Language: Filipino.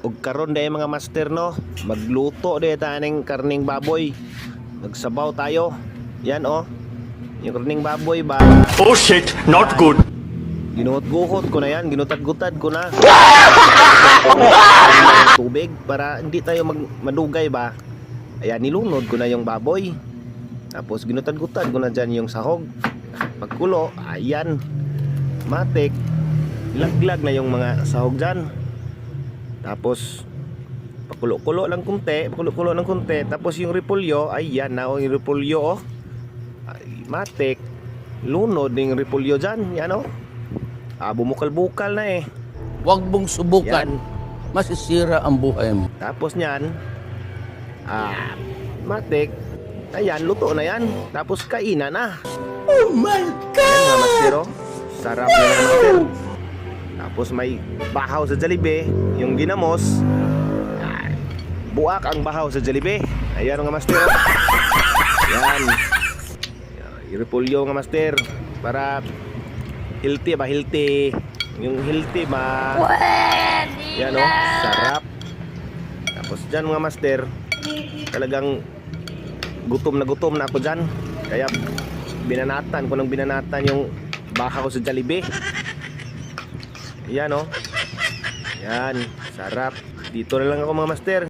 ug karon day mga master no, magluto day taning karning baboy. Nagsabaw tayo. Yan oh. Yung karning baboy ba? Oh shit, not good. Ginuhot-guhot ko na yan, ginutad-gutad ko na. Tubig para hindi tayo madugay ba. Ayan, nilunod ko na yung baboy. Tapos ginutad-gutad ko na dyan yung sahog. Pagkulo, ayan. Matik. Laglag na yung mga sahog dyan. Tapos pakulo-kulo lang kunti, pakulo-kulo ng kunti. Tapos yung repolyo, ayan na yung repolyo oh. Ay, matik. Lunod yung repolyo dyan, yan oh. Bumukal-bukal na eh. Huwag mong subukan. Yan. Masisira ang buhay mo. Tapos nyan, matik. Ayan, luto na yan. Tapos kainan na. Oh my God! Ayan mga master oh. Sarap na mga master. Tapos may bahaw sa Jollibee. Yung ginamos, buak ang bahaw sa Jollibee. Ayan mga master oh. Ayan. Irepolyo mga master. Para healthy ba? Healthy. Yung healthy ba? Yan oh, sarap. Tapos dyan mga master, talagang gutom na ako dyan. Kaya binanatan ko ng binanatan yung baka ko sa Jollibee. Yan oh. Yan, sarap. Dito na lang ako mga master.